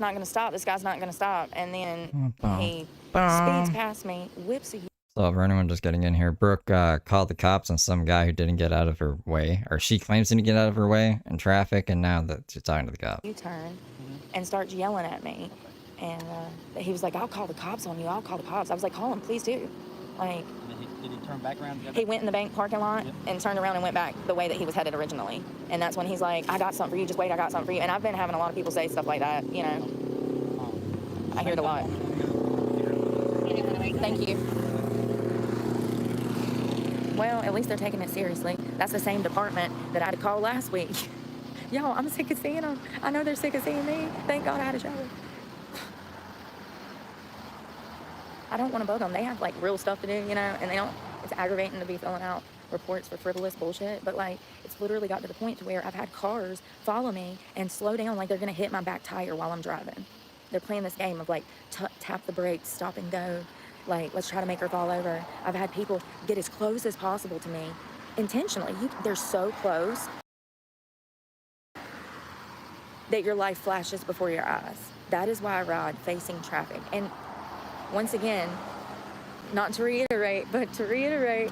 not going to stop. This guy's not going to stop. And then he speeds past me, whips a... So for anyone just getting in here, Brooke called the cops on some guy who didn't get out of her way, or she claims to get out of her way in traffic, and now that she's talking to the cop. U-turn and starts yelling at me, and he was like, "I'll call the cops on you. I'll call the cops." I was like, "Call him, please do." Like, did he turn back around? He went in the bank parking lot and turned around and went back the way that he was headed originally. And that's when he's like, "I got something for you. Just wait, I got something for you." And I've been having a lot of people say stuff like that. You know, I hear it a lot. Thank you. Well, at least they're taking it seriously. That's the same department that I had to call last week. Y'all, I'm sick of seeing them. I know they're sick of seeing me. Thank God I had a shower. I don't want to bug them. They have, like, real stuff to do, you know, and they don't, it's aggravating to be filling out reports for frivolous bullshit, but, like, it's literally got to the point to where I've had cars follow me and slow down like they're going to hit my back tire while I'm driving. They're playing this game of, like, tap the brakes, stop and go. Like, let's try to make her fall over. I've had people get as close as possible to me intentionally. They're so close that your life flashes before your eyes. That is why I ride facing traffic. And once again, not to reiterate, but to reiterate,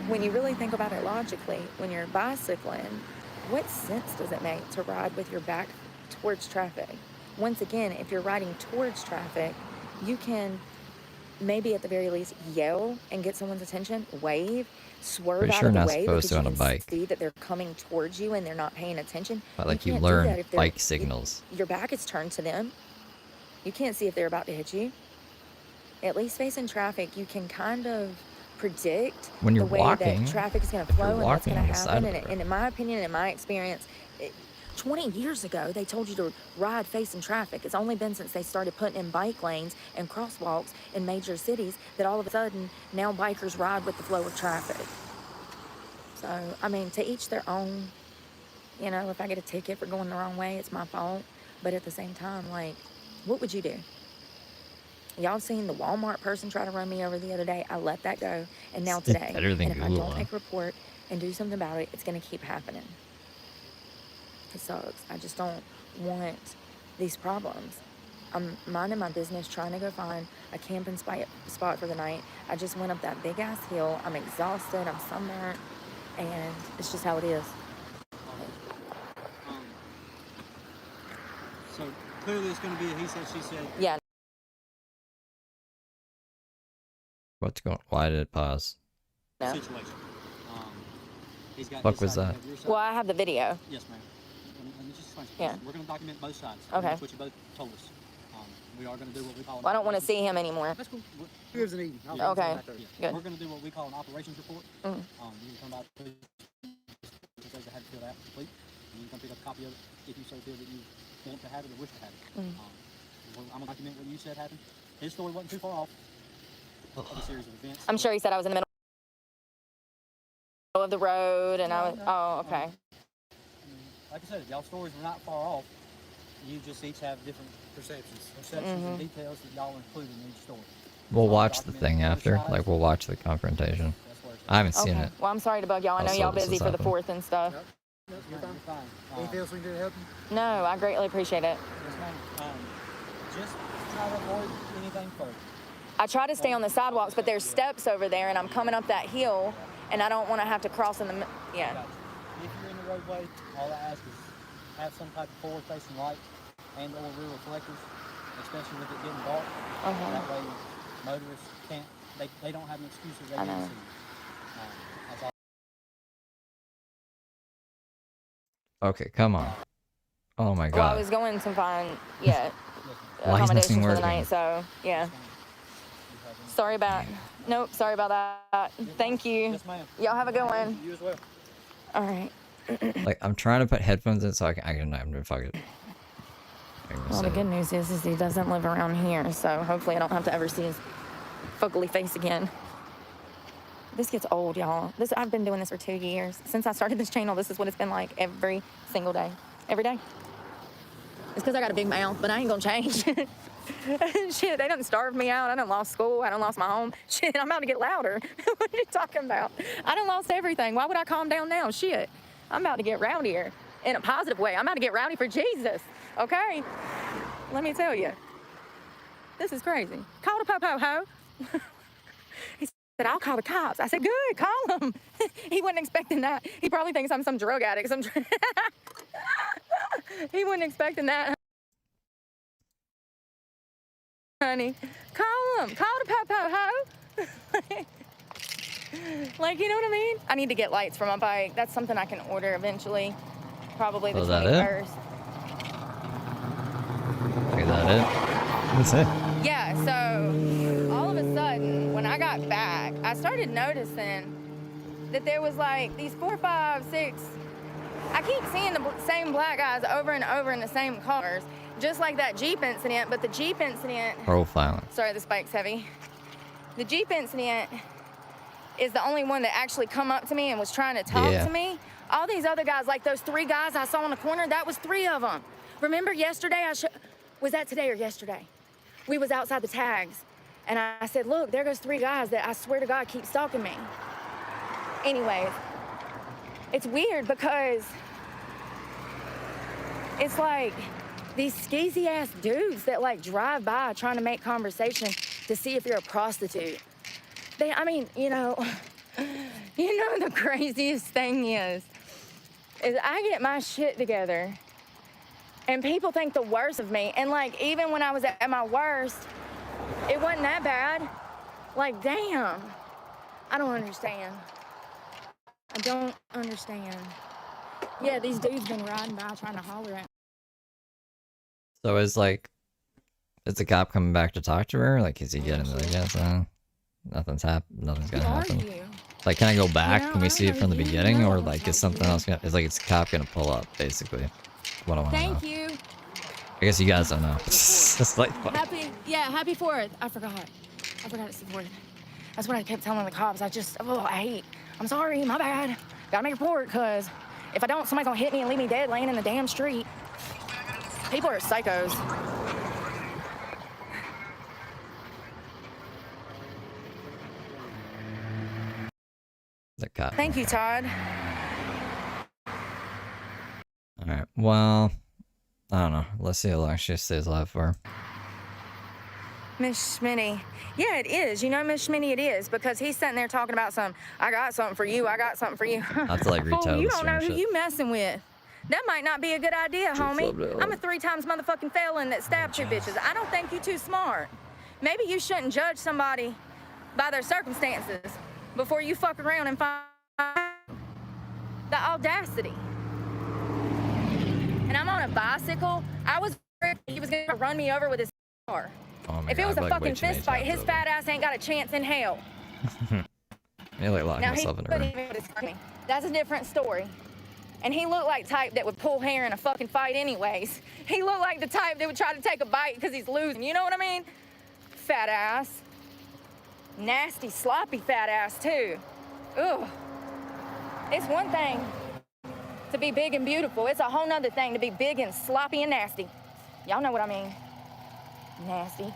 when you really think about it logically, when you're bicycling, what sense does it make to ride with your back towards traffic? Once again, if you're riding towards traffic, you can maybe at the very least yell and get someone's attention, wave, swerve out of the way because you can see that they're coming towards you and they're not paying attention. But like you learn bike signals. Your back is turned to them. You can't see if they're about to hit you. At least facing traffic, you can kind of predict when you're the way walking, that traffic is going to flow and what's going to happen. And in my opinion and in my experience, 20 years ago, they told you to ride facing traffic. It's only been since they started putting in bike lanes and crosswalks in major cities that all of a sudden now bikers ride with the flow of traffic. So, I mean, to each their own. You know, if I get a ticket for going the wrong way, it's my fault. But at the same time, like, what would you do? Y'all seen the Walmart person try to run me over the other day? I let that go. And now today. And if I don't make a report and do something about it, it's going to keep happening. It sucks. I just don't want these problems. I'm minding my business, trying to go find a camping spot for the night. I just went up that big ass hill. I'm exhausted. I'm sunburnt. And it's just how it is. So clearly it's going to be a he said, she said. Yeah. What's going? Why did it pause? No. Situation. He's got what was that? Well, I have the video. Yes, ma'am. Let me just explain. Yeah. We're going to document both sides. Okay. That's what you both told us. We are going to do what we call. Well, I don't want to see him anymore. That's cool. Here's an evening. Okay. Good. We're going to do what we call an operations report. You can come by to have it filled out complete. And you can come pick up a copy of it if you so feel that you want to have it or wish to have it. I'm going to document what you said happened. His story wasn't too far off of a series of events. I'm sure he said I was in the middle of the road and I was, oh, okay. Like I said, y'all's stories were not far off. You just each have different perceptions and details that y'all include in each story. We'll watch the thing after. Like, we'll watch the confrontation. I haven't seen it. Well, I'm sorry to bug y'all. I know y'all busy for the 4th and stuff. Yep. You're fine. Anything else we can do to help you? No, I greatly appreciate it. Yes, ma'am. Just try to avoid anything further. I try to stay on the sidewalks, but there's steps over there, and I'm coming up that hill, and I don't want to have to cross in the... Yeah. Gotcha. If you're in the roadway, all I ask is have some type of forward-facing light and or rear reflectors, especially with it getting dark. That way motorists can't, they don't have an excuse if they can't see. That's all. Okay, come on. Oh my God. Well, I was going to find, accommodations for the night, so, yeah. Sorry about that. Thank you. Yes, ma'am. Y'all have a good one. You as well. All right. Like, I'm trying to put headphones in so I can fuck it. Well, the good news is he doesn't live around here, so hopefully I don't have to ever see his fugly face again. This gets old, y'all. I've been doing this for 2 years. Since I started this channel, this is what it's been like every single day. Every day. It's because I got a big mouth, but I ain't gonna change. Shit, they done starved me out. I done lost school. I done lost my home. Shit, I'm about to get louder. What are you talking about? I done lost everything. Why would I calm down now? Shit. I'm about to get rowdier in a positive way. I'm about to get rowdy for Jesus. Okay? Let me tell you. This is crazy. Call the po-po ho. He said, I'll call the cops. I said, good, call them. He wasn't expecting that. He probably thinks I'm some drug addict. He wasn't expecting that, honey. Call them. Call the po-po ho. Like, you know what I mean? I need to get lights for my bike. That's something I can order eventually. Probably the 21st. Is that it? That's it. Yeah, so all of a sudden, when I got back, I started noticing that there was like these 4, 5, 6. I keep seeing the same black guys over and over in the same cars, just like that Jeep incident. But the Jeep incident. Profiling. Sorry, this bike's heavy. The Jeep incident is the only one that actually come up to me and was trying to talk to me. All these other guys, like those 3 guys I saw in the corner, that was 3 of them. Remember yesterday? Was that today or yesterday? We was outside the tags, and I said, look, there goes 3 guys that I swear to God keep stalking me. Anyways, it's weird because it's like these skeezy ass dudes that like drive by trying to make conversation to see if you're a prostitute. You know the craziest thing is I get my shit together and people think the worst of me. And like, even when I was at my worst, it wasn't that bad. Like, damn, I don't understand. I don't understand. Yeah, these dudes been riding by trying to holler at me. So is the cop coming back to talk to her? Like, is he getting the guess? Nothing's gonna happen. Like, can I go back? Can we see it from the beginning? Or like, is something else is the cop gonna pull up, basically? What I want to know. Thank you. I guess you guys don't know. It's like Happy 4th. I forgot it's the 4th. That's what I kept telling the cops. I'm sorry, my bad. Gotta make a report, because if I don't, somebody's gonna hit me and leave me dead laying in the damn street. People are psychos. the cop. Thank you, Todd. Alright, well, I don't know. Let's see how long she stays alive for. Miss Schmitty. Yeah, it is. You know, Miss Schmitty, it is, because he's sitting there talking about I got something for you, I got something for you. I have to like retell Fool, you this don't know who shit. you messing with. That might not be a good idea, homie. I'm a 3 times motherfucking felon that stabbed 2 bitches. I don't think you too smart. Maybe you shouldn't judge somebody by their circumstances before you fuck around and find the audacity. And I'm on a bicycle. I was afraid he was gonna run me over with his car. Oh my If God, it was a like, way fucking too many fist fight, times his over. fat ass ain't got a chance in hell. I like locked Now myself in a room. That's a different story. And he looked like type that would pull hair in a fucking fight anyways. He looked like the type that would try to take a bite because he's losing. You know what I mean? Fat ass. Nasty, sloppy fat ass, too. Ugh. It's one thing to be big and beautiful. It's a whole nother thing to be big and sloppy and nasty. Y'all know what I mean. Nasty.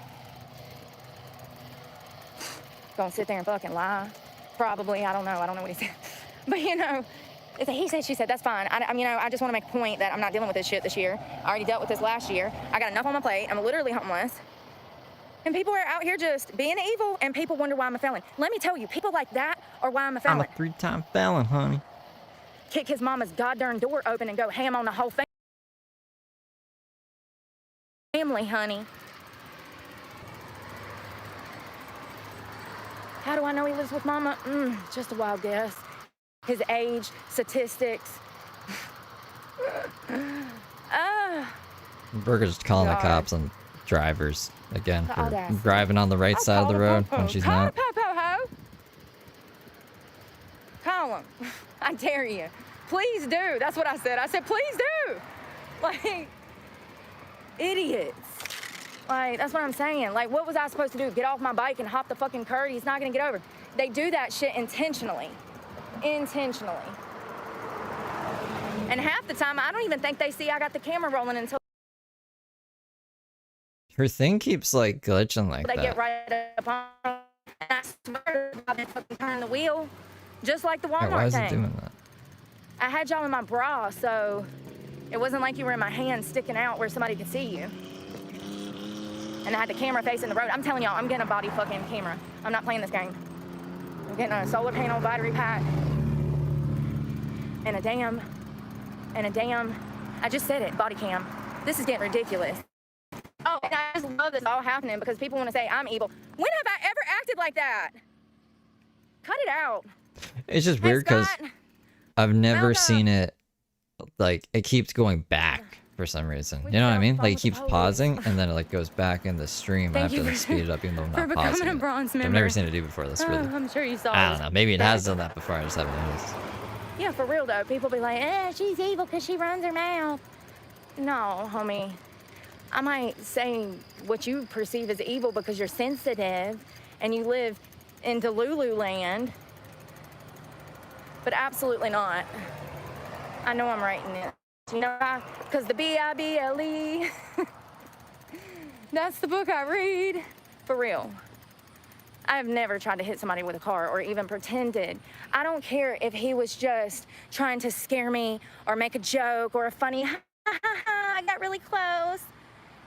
Gonna sit there and fucking lie. Probably, I don't know what he said. But you know, it's a he said, she said, that's fine. I just want to make a point that I'm not dealing with this shit this year. I already dealt with this last year. I got enough on my plate. I'm literally homeless. And people are out here just being evil, and people wonder why I'm a felon. Let me tell you, people like that are why I'm a felon. I'm a 3-time felon, honey. Kick his mama's goddamn door open and go ham on the whole family, honey. How do I know he lives with mama? Just a wild guess. His age, statistics. Burger's calling the God. cops on drivers again The for audacity. driving on the right side of the road when she's Call not. the po-po-ho. Call him. I dare you. Please do. That's what I said. I said, please do. Like, idiots. Like, that's what I'm saying. Like, what was I supposed to do? Get off my bike and hop the fucking curb? He's not gonna get over. They do that shit intentionally. Intentionally. And half the time, I don't even think they see I got the camera rolling until Her thing keeps like glitching like they that. get right up on them. And I swear I've been fucking turning the wheel, just like the Wait, Walmart why is thing. it doing that? I had y'all in my bra, so it wasn't like you were in my hand sticking out where somebody could see you. and I had the camera facing the road. I'm telling y'all, I'm getting a body fucking camera. I'm not playing this game. I'm getting a solar panel battery pack and a damn, I just said it, body cam. This is getting ridiculous. Oh, and I just love this all happening because people want to say I'm evil. When have I ever acted like that? Cut it out. It's just weird because I've never seen it, like, it keeps going back for some reason. You know what I mean? Like, it keeps pausing, and then it, like, goes back in the stream. I have to, like, speed it up even though I'm not pausing it. I've never seen it do before. That's really... I'm sure you saw I don't know. Maybe it has done that before. I just haven't noticed. Yeah, for real, though. People be like, she's evil because she runs her mouth. No, homie. I might say what you perceive as evil because you're sensitive and you live in Delulu land, but absolutely not. I know I'm writing it. You know why? Because the Bible, that's the book I read. For real. I have never tried to hit somebody with a car or even pretended. I don't care if he was just trying to scare me or make a joke or a funny, I got really close.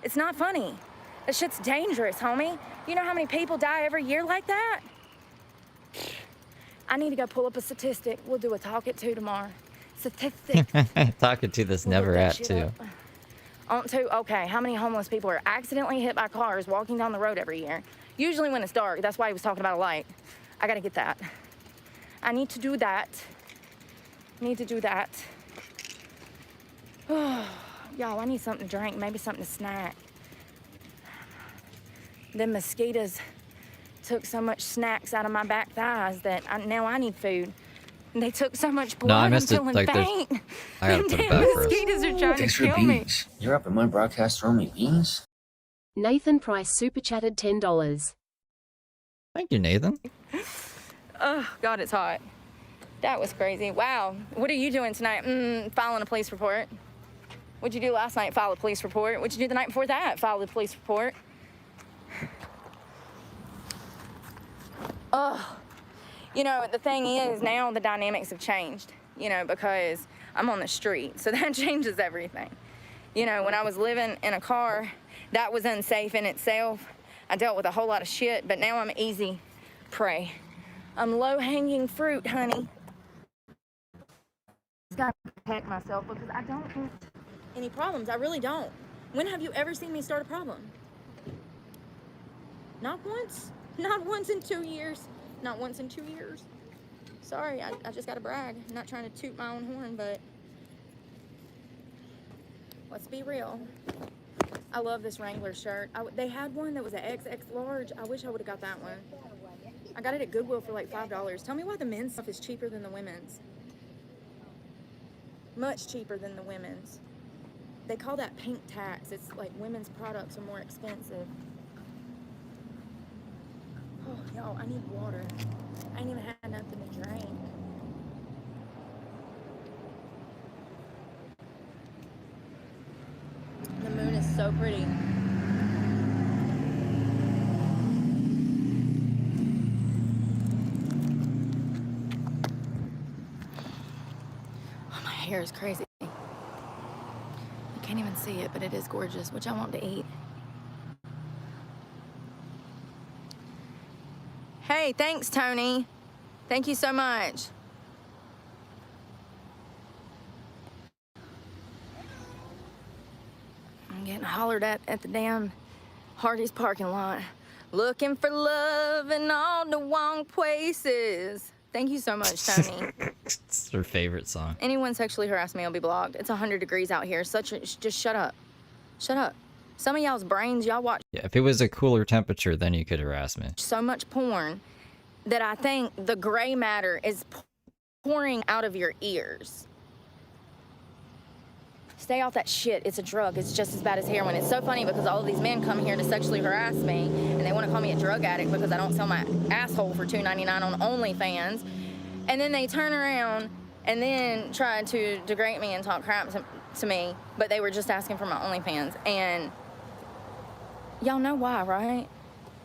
It's not funny. That shit's dangerous, homie. You know how many people die every year like that? I need to go pull up a statistic. We'll do a talk at 2 tomorrow. Statistic. Talking to this never at 2. On 2, okay. How many homeless people are accidentally hit by cars walking down the road every year? Usually when it's dark. That's why he was talking about a light. I gotta get that. I need to do that. Y'all, I need something to drink, maybe something to snack. The mosquitoes took so much snacks out of my back thighs that now I need food. And they took so much blood. No, I missed I'm it. feeling Like, faint. I gotta put it back first. Mosquitoes are trying Thanks to for kill me. beans. You're up in my broadcast throwing me beans? Nathan Price super chatted $10. Thank you, Nathan. Oh, God, it's hot. That was crazy. Wow. What are you doing tonight? Filing a police report. What'd you do last night? File a police report. What'd you do the night before that? File a police report. Oh. You know, the thing is, now the dynamics have changed, you know, because I'm on the street. So that changes everything. You know, when I was living in a car, that was unsafe in itself. I dealt with a whole lot of shit, but now I'm easy prey. I'm low-hanging fruit, honey. I've got to protect myself because I don't want any problems. I really don't. When have you ever seen me start a problem? Not once. Not once in 2 years. Not once in 2 years. Sorry, I just gotta brag. I'm not trying to toot my own horn, but let's be real. I love this Wrangler shirt. They had one that was an XX large. I wish I would have got that one. I got it at Goodwill for like $5. Tell me why the men's stuff is cheaper than the women's. Much cheaper than the women's. They call that pink tax. It's like women's products are more expensive. Oh, y'all, I need water. I ain't even had nothing to drink. The moon is so pretty. Oh, my hair is crazy. You can't even see it, but it is gorgeous. What y'all want to eat? Hey, thanks, Tony. Thank you so much. I'm getting hollered at the damn Hardee's parking lot. Looking for love in all the wrong places. Thank you so much, Tony. It's her favorite song. Anyone sexually harass me, I'll be blocked. It's 100 degrees out here. Just shut up. Shut up. Some of y'all's brains, y'all watch Yeah, if it was a cooler temperature, then you could harass me. so much porn that I think the gray matter is pouring out of your ears. Stay off that shit. It's a drug. It's just as bad as heroin. It's so funny because all of these men come here to sexually harass me and they want to call me a drug addict because I don't sell my asshole for $2.99 on OnlyFans. And then they turn around and then try to degrade me and talk crap to me, but they were just asking for my OnlyFans. And y'all know why, right?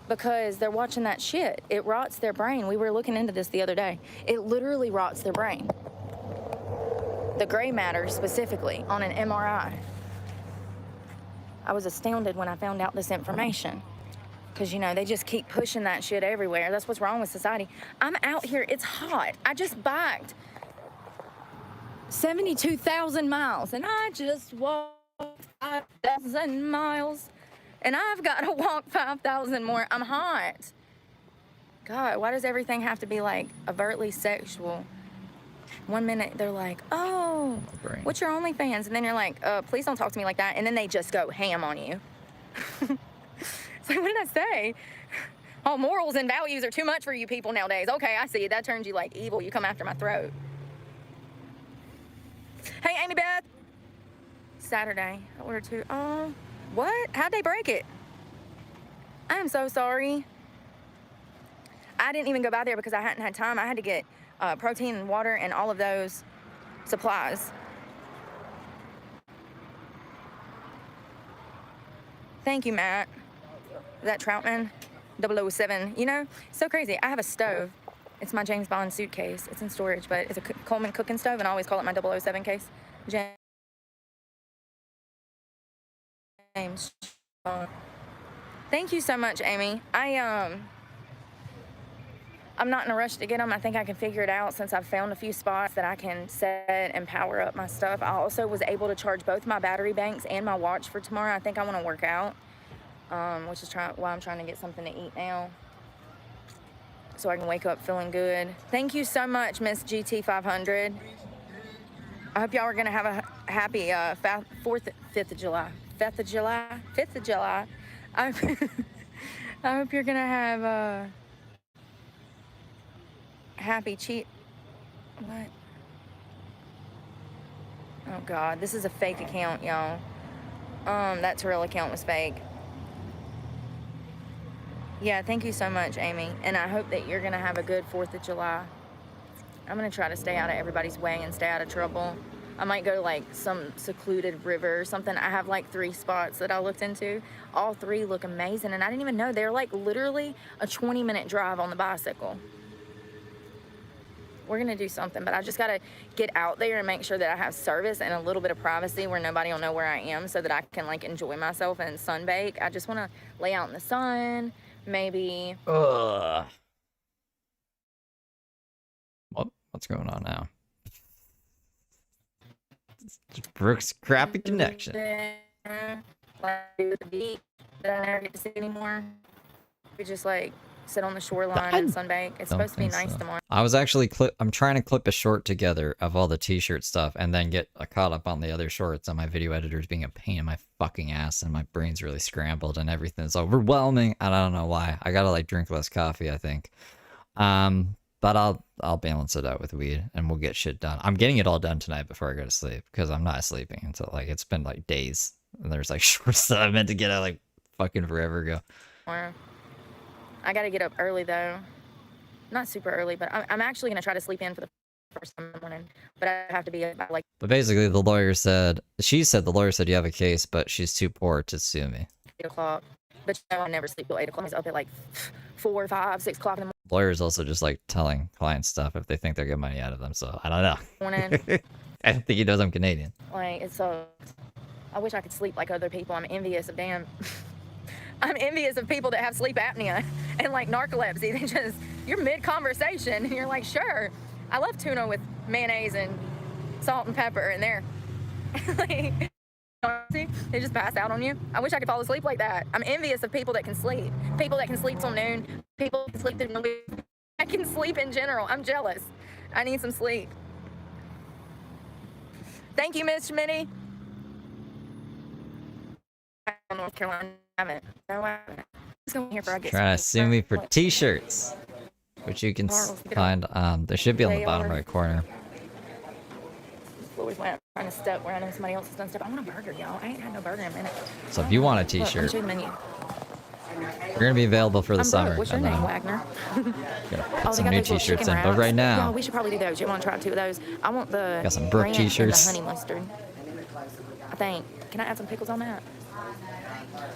Because they're watching that shit. It rots their brain. We were looking into this the other day. It literally rots their brain. The gray matter specifically on an MRI. I was astounded when I found out this information. Because, you know, they just keep pushing that shit everywhere. That's what's wrong with society. I'm out here. It's hot. I just biked 72,000 miles. And I just walked 5,000 miles. And I've got to walk 5,000 more. I'm hot. God, why does everything have to be, like, overtly sexual? 1 minute, they're like, oh, what's your OnlyFans? And then you're like, please don't talk to me like that. And then they just go ham on you. It's like, what did I say? Oh, morals and values are too much for you people nowadays. Okay, I see. That turns you, like, evil. You come after my throat. Hey, Amy Beth. Saturday. I ordered 2. Oh, what? How'd they break it? I am so sorry. I didn't even go by there because I hadn't had time. I had to get protein and water and all of those supplies. Thank you, Matt. Is that Troutman? 007. You know, so crazy. I have a stove. It's my James Bond suitcase. It's in storage, but it's a Coleman cooking stove, and I always call it my 007 case. James. Thank you so much, Amy. I'm not in a rush to get them. I think I can figure it out since I've found a few spots that I can set and power up my stuff. I also was able to charge both my battery banks and my watch for tomorrow. I think I want to work out, which is why I'm trying to get something to eat now so I can wake up feeling good. Thank you so much, Miss GT500. I hope y'all are going to have a happy 5th of July. 5th of July? 5th of July. I hope you're going to have a happy what? Oh God, this is a fake account, y'all. That Terrell account was fake. Yeah, thank you so much, Amy. And I hope that you're gonna have a good 4th of July. I'm gonna try to stay out of everybody's way and stay out of trouble. I might go to like some secluded river or something. I have like 3 spots that I looked into. All 3 look amazing, and I didn't even know they're like literally a 20-minute drive on the bicycle. We're gonna do something, but I just gotta get out there and make sure that I have service and a little bit of privacy where nobody will know where I am so that I can like enjoy myself and sunbake. I just wanna lay out in the sun, maybe. What's going on now? It's Brooke's crappy connection. Like the beach that I never get to see anymore. We just like sit on the shoreline and sunbake. It's supposed to be nice tomorrow. I was actually I'm trying to clip a short together of all the t-shirt stuff and then get caught up on the other shorts, and my video editor's being a pain in my fucking ass, and my brain's really scrambled and everything's overwhelming. I don't know why. I gotta like drink less coffee, I think. But I'll balance it out with weed and we'll get shit done. I'm getting it all done tonight before I go to sleep because I'm not sleeping until like it's been like days, and there's like shorts that I meant to get out like fucking forever ago. I gotta get up early though. Not super early, but I'm actually gonna try to sleep in for the first time in the morning. But I have to be up by like. But basically, the lawyer said you have a case, but she's too poor to sue me. 8 o'clock. But you know, I never sleep till 8 o'clock. I was up at like 4, 5, 6 o'clock in the morning. Lawyers also just like telling clients stuff if they think they're getting money out of them. So I don't know. Morning. I don't think he knows I'm Canadian. Like it's so. I wish I could sleep like other people. I'm envious of I'm envious of people that have sleep apnea and like narcolepsy. They just, you're mid-conversation and you're like, sure, I love tuna with mayonnaise and salt and pepper, and they're like, they just pass out on you. I wish I could fall asleep like that. I'm envious of people that can sleep. People that can sleep till noon. People that can sleep through movies. I can sleep in general. I'm jealous. I need some sleep. Thank you, Miss Schmitty. North Carolina. I haven't. No, I haven't. Let's go in here before I get Trying to sue me for t-shirts, which you can find. There should be on the bottom right corner. Floors went trying to step where I know somebody else has done stuff. I want a burger, y'all. I ain't had no burger in a minute. So if you want a t-shirt, we're gonna be available for the summer. What's your name, Wagner? Gonna put some new t-shirts in, but right now, yeah, we should probably do those. You want to try 2 of those? I want the got some Brooke t-shirts. And the honey mustard. I think. Can I add some pickles on that?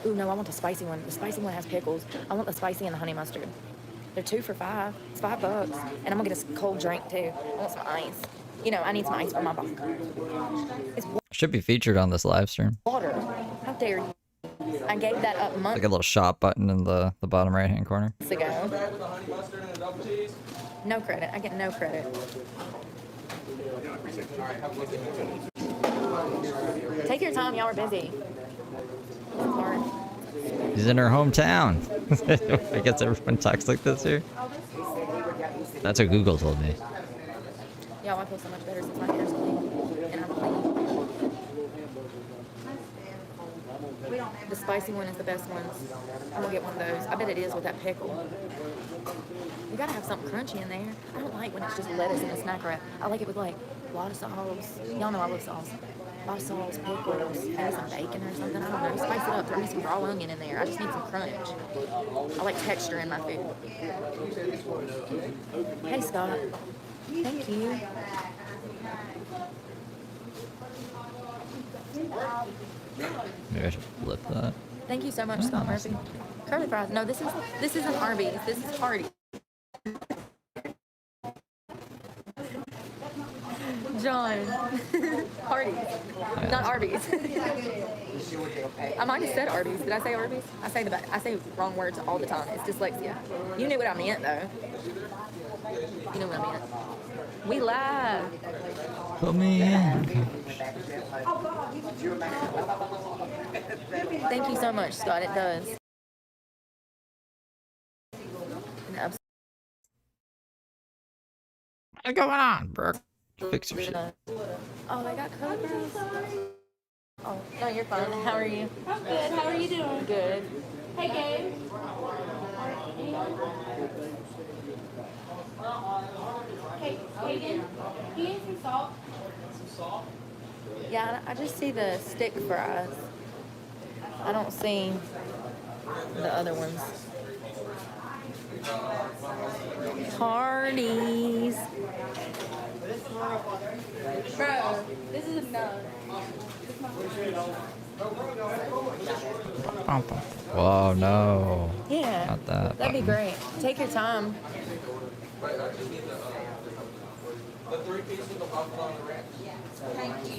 Ooh, no, I want the spicy one. The spicy one has pickles. I want the spicy and the honey mustard. They're 2 for $5. It's $5. And I'm gonna get a cold drink too. I want some ice. You know, I need some ice for my vodka. It's should be featured on this live stream. water. How dare you? I gave that up Like months a little shop button in the bottom right hand corner. ago. No credit. I get no credit. Take your time. Y'all are busy. Smart. He's in her hometown. I guess everyone talks like this here. That's what Google told me. Y'all, I feel so much better since my hair's clean. And I'm clean. The spicy one is the best one. I'm gonna get one of those. I bet it is with that pickle. You gotta have something crunchy in there. I don't like when it's just lettuce in a snack wrap. I like it with like a lot of sauce. Y'all know I love sauce. A lot of sauce, pickles, maybe some bacon or something. I don't know. Spice it up. Throw me some raw onion in there. I just need some crunch. I like texture in my food. Hey, Scott. Thank you. Maybe I should flip that. Thank you so much, Scott Murphy. Curly fries. No, this isn't Arby's. This is Hardee's. John. Hardee's. Not Arby's. I might have said Arby's. Did I say Arby's? I say wrong words all the time. It's dyslexia. You knew what I meant, though. You know what I meant. We live. Put me in. Thank you so much, Scott. It does. What's going on, Brooke? Fix your shit. Oh, they got curly fries. Oh, no, you're fine. How are you? I'm good. How are you doing? Good. Hey, Gabe. Hey, Hayden. Do you need some salt? Yeah, I just see the stick fries. I don't see the other ones. Hardee's. Bro, this is enough. Whoa, no. Yeah. Not that. That'd be great. Take your time.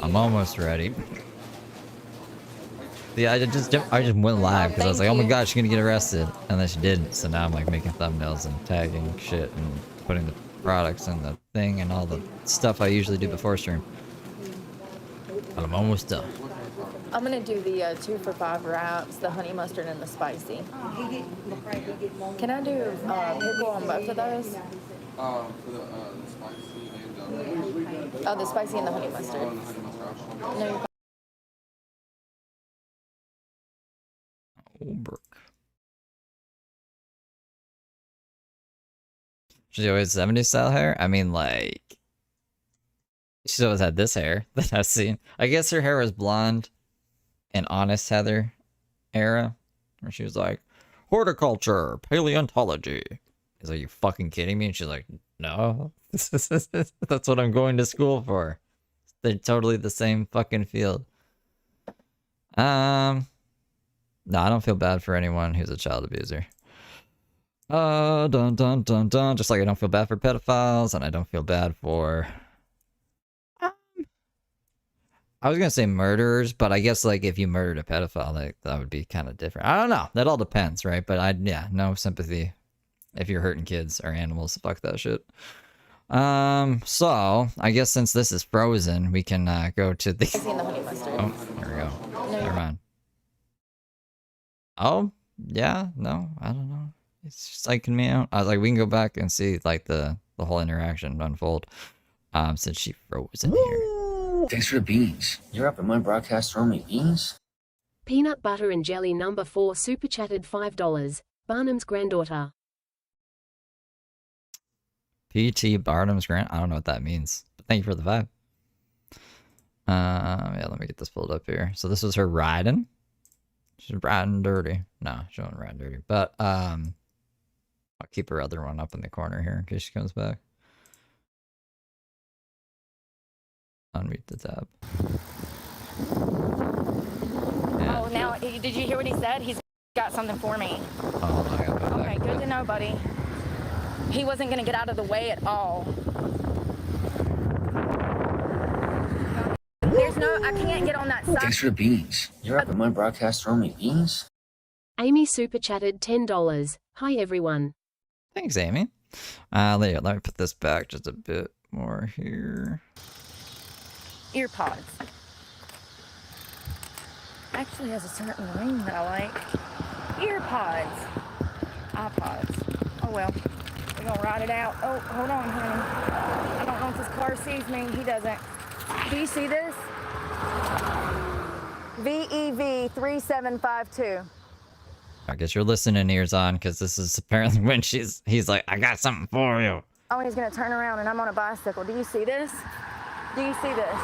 I'm almost ready. Yeah, I just went live because I was like, oh my god, she's gonna get arrested, and then she didn't. So now I'm like making thumbnails and tagging shit and putting the products in the thing and all the stuff I usually do before stream. But I'm almost done. I'm gonna do the 2 for $5 wraps, the honey mustard and the spicy. Can I do pickle on both of those? For the spicy and Oh, the spicy and the honey mustard. No, you're fine. Oh, Brooke. She's always 70s style hair? I mean, like, she's always had this hair that I've seen. I guess her hair was blonde in Honest Heather era, where she was like, horticulture, paleontology. He's like, you fucking kidding me? And she's like, no, that's what I'm going to school for. They're totally the same fucking field. No, I don't feel bad for anyone who's a child abuser. Dun dun dun dun. Just like I don't feel bad for pedophiles, and I don't feel bad for I was gonna say murderers, but I guess like if you murdered a pedophile, like that would be kind of different. I don't know. That all depends, right? But yeah, no sympathy if you're hurting kids or animals. Fuck that shit. So I guess since this is frozen, we can go to the. Oh, there we go. Never mind. Oh yeah, no, I don't know. It's just psyching me out. I was like, we can go back and see like the whole interaction unfold. Since she froze in here. Thanks for the beans. You're up in my broadcast throwing me beans? Peanut butter and jelly number 4 super chatted $5. Barnum's granddaughter. PT Barnum's grand. I don't know what that means. But thank you for the vibe. Yeah, let me get this pulled up here. So this was her riding. She's riding dirty. No, she wasn't riding dirty. But I'll keep her other one up in the corner here in case she comes back. Unmute the tab. Yeah. Oh, now, did you hear what he said? He's got something for me. Oh, hold on, I gotta put it Okay, back. good to know, buddy. He wasn't going to get out of the way at all. There's no, I can't get on that side. Thanks for the beans. You're up in my broadcast throwing me beans? Amy super chatted $10. Hi everyone. Thanks, Amy. Let me put this back just a bit more here. Ear pods. Actually has a certain ring that I like. Ear pods. iPods. Oh well. We're gonna ride it out. Oh, hold on, honey. I don't know if this car sees me. He doesn't. Do you see this? VEV 3752. I guess your listening ears on, because this is apparently when he's like, I got something for you. Oh, he's gonna turn around and I'm on a bicycle. Do you see this? Do you see this?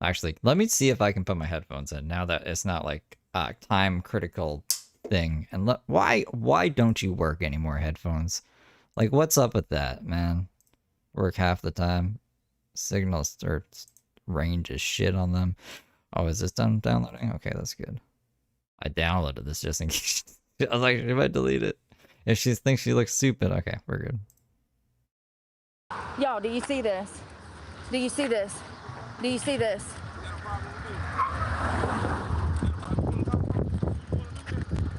Actually, let me see if I can put my headphones in now that it's not like a time critical thing. And why don't you work anymore, headphones? Like, what's up with that, man? Work half the time. Signal starts range is shit on them. Oh, is this done downloading? Okay, that's good. I downloaded this just in case. I was like, should I delete it? If she thinks she looks stupid, okay, we're good. Y'all, do you see this? Do you see this? Do you see this?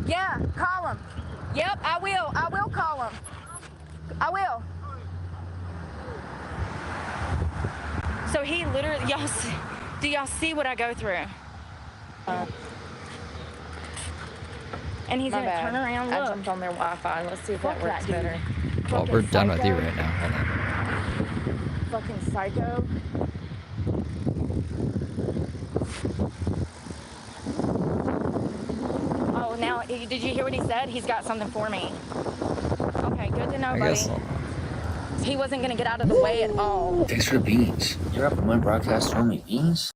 Yeah, call him. Yep, I will. I will call him. I will. So he literally, y'all see, do y'all see what I go through? And he's gonna turn around, look. I jumped on their Wi-Fi. Let's see if that works better. Well, we're done with you right now. Hold on. Fucking psycho. Oh, now, did you hear what he said? He's got something for me. Okay, good to know, I buddy. guess so. He wasn't gonna get out of the way at all. Thanks for the beans. You're up at my broadcast throwing me beans?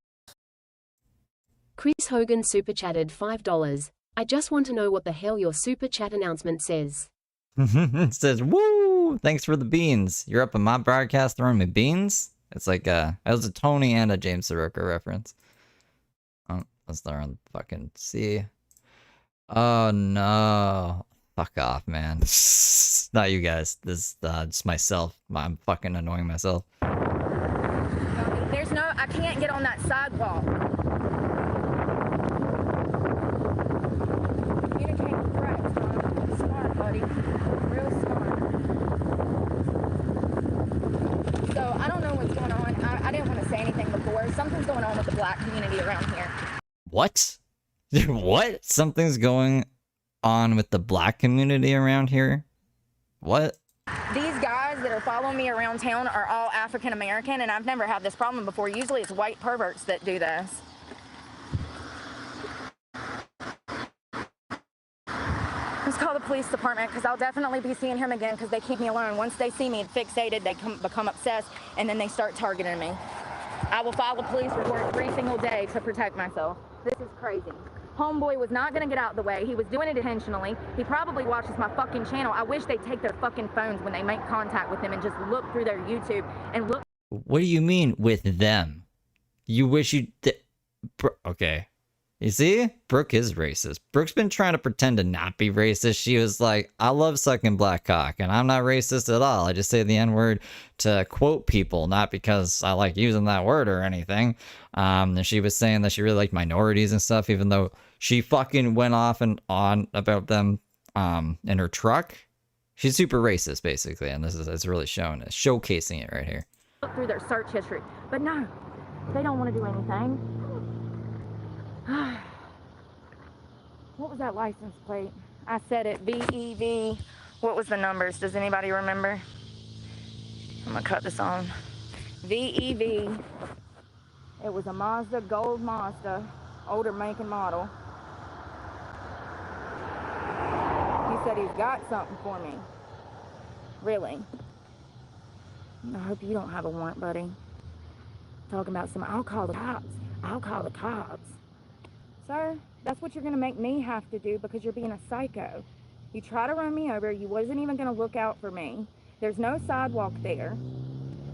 Chris Hogan super chatted $5. I just want to know what the hell your super chat announcement says. It says, woo! Thanks for the beans. You're up in my broadcast throwing me beans? It's like it was a Tony and a James Soroka reference. Oh, let's learn on fucking C. Oh no. Fuck off, man. Not you guys. This just myself. I'm fucking annoying myself. There's no, I can't get on that sidewalk. Communicating threats, huh? Smart, buddy. Real smart. So, I don't know what's going on. I didn't want to say anything before. Something's going on with the black community around here. What? What? Something's going on with the black community around here? What? These guys that are following me around town are all African American, and I've never had this problem before. Usually it's white perverts that do this. Let's call the police department, because I'll definitely be seeing him again, because they keep me alone. Once they see me fixated, they become obsessed, and then they start targeting me. I will file a police report every single day to protect myself. This is crazy. Homeboy was not going to get out of the way. He was doing it intentionally. He probably watches my fucking channel. I wish they'd take their fucking phones when they make contact with him and just look through their YouTube and look. What do you mean with them? You wish you okay. You see? Brooke is racist. Brooke's been trying to pretend to not be racist. She was like, I love sucking black cock, and I'm not racist at all. I just say the N-word to quote people, not because I like using that word or anything. And she was saying that she really liked minorities and stuff, even though she fucking went off and on about them in her truck. She's super racist, basically, and it's really showing it, showcasing it right here. Look through their search history. But no, they don't want to do anything. What was that license plate? I said it, VEV. What was the numbers? Does anybody remember? I'm gonna cut this on. VEV. It was a Mazda, gold Mazda, older make and model. He said he's got something for me. Really? I hope you don't have a warrant, buddy. Talking about I'll call the cops. I'll call the cops. Sir, that's what you're going to make me have to do because you're being a psycho. You try to run me over. You wasn't even going to look out for me. There's no sidewalk there.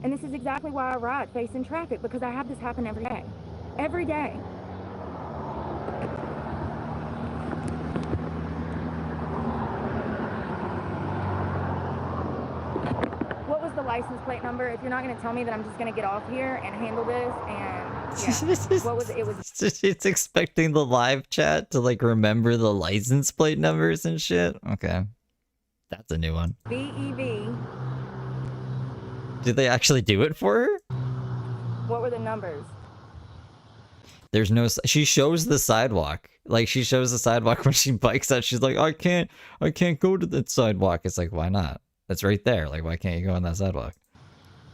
And this is exactly why I ride facing traffic, because I have this happen every day. Every day. What was the license plate number? If you're not going to tell me, then I'm just going to get off here and handle this and What was it? It was She's expecting the live chat to like remember the license plate numbers and shit. Okay, that's a new one. BEV. Did they actually do it for her? What were the numbers? There's no. She shows the sidewalk. Like she shows the sidewalk when she bikes out. She's like, I can't go to that sidewalk. It's like, why not? It's right there. Like, why can't you go on that sidewalk?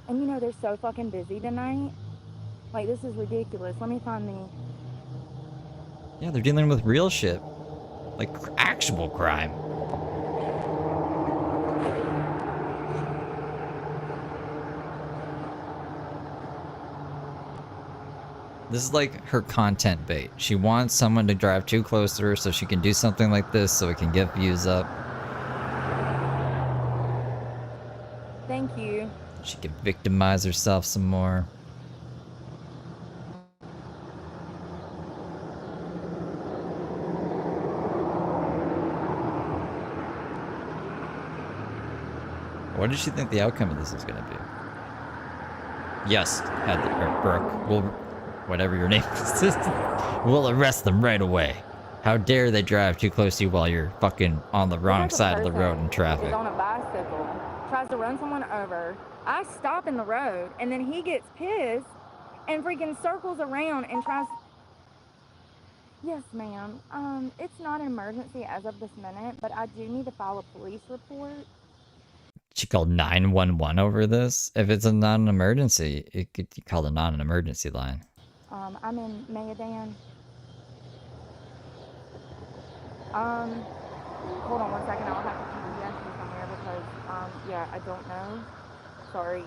And you know they're so fucking busy tonight. Like, this is ridiculous. Let me find the... Yeah, they're dealing with real shit. Like, actual crime. This is like her content bait. She wants someone to drive too close to her so she can do something like this so it can get views up. Thank you. She can victimize herself some more. What did she think the outcome of this is going to be? Yes, Brooke. We'll, whatever your name is, we'll arrest them right away. How dare they drive too close to you while you're fucking on the wrong side of the road in traffic? Is on a bicycle, tries to run someone over. I stop in the road, and then he gets pissed and freaking circles around and tries. Yes, ma'am. It's not an emergency as of this minute, but I do need to file a police report. She called 911 over this. If it's a non-emergency, it could be called a non-emergency line. I'm in Mayadan. Hold on one second. I'll have to GPS you somewhere because, yeah, I don't know. Sorry.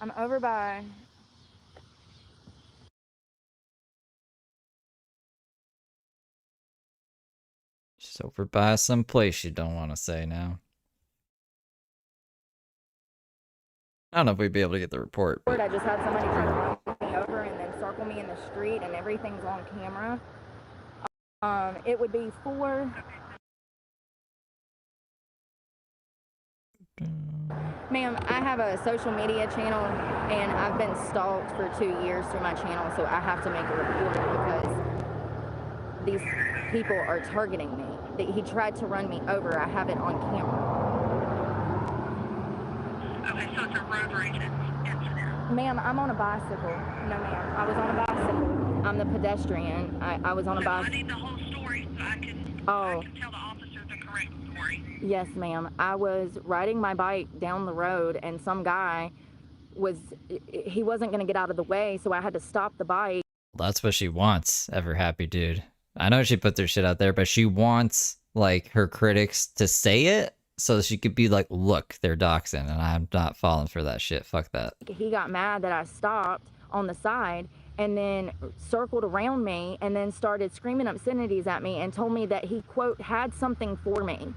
I'm over by... She's over by some place you don't want to say now. I don't know if we'd be able to get the report. But... I just had somebody try to run me over and then circle me in the street, and everything's on camera. It would be for... Ma'am, I have a social media channel, and I've been stalked for 2 years through my channel, so I have to make a report because these people are targeting me. He tried to run me over. I have it on camera. Okay, so it's a road rage incident. Ma'am, I'm on a bicycle. No, ma'am. I was on a bicycle. I'm the pedestrian. I was on a bicycle. I need the whole story so I can tell the officer the correct story. Yes, ma'am. I was riding my bike down the road, and some guy he wasn't going to get out of the way, so I had to stop the bike. That's what she wants, ever happy dude. I know she put their shit out there, but she wants, like, her critics to say it so she could be like, look, they're doxing, and I'm not falling for that shit. Fuck that. He got mad that I stopped on the side and then circled around me and then started screaming obscenities at me and told me that he, quote, had something for me.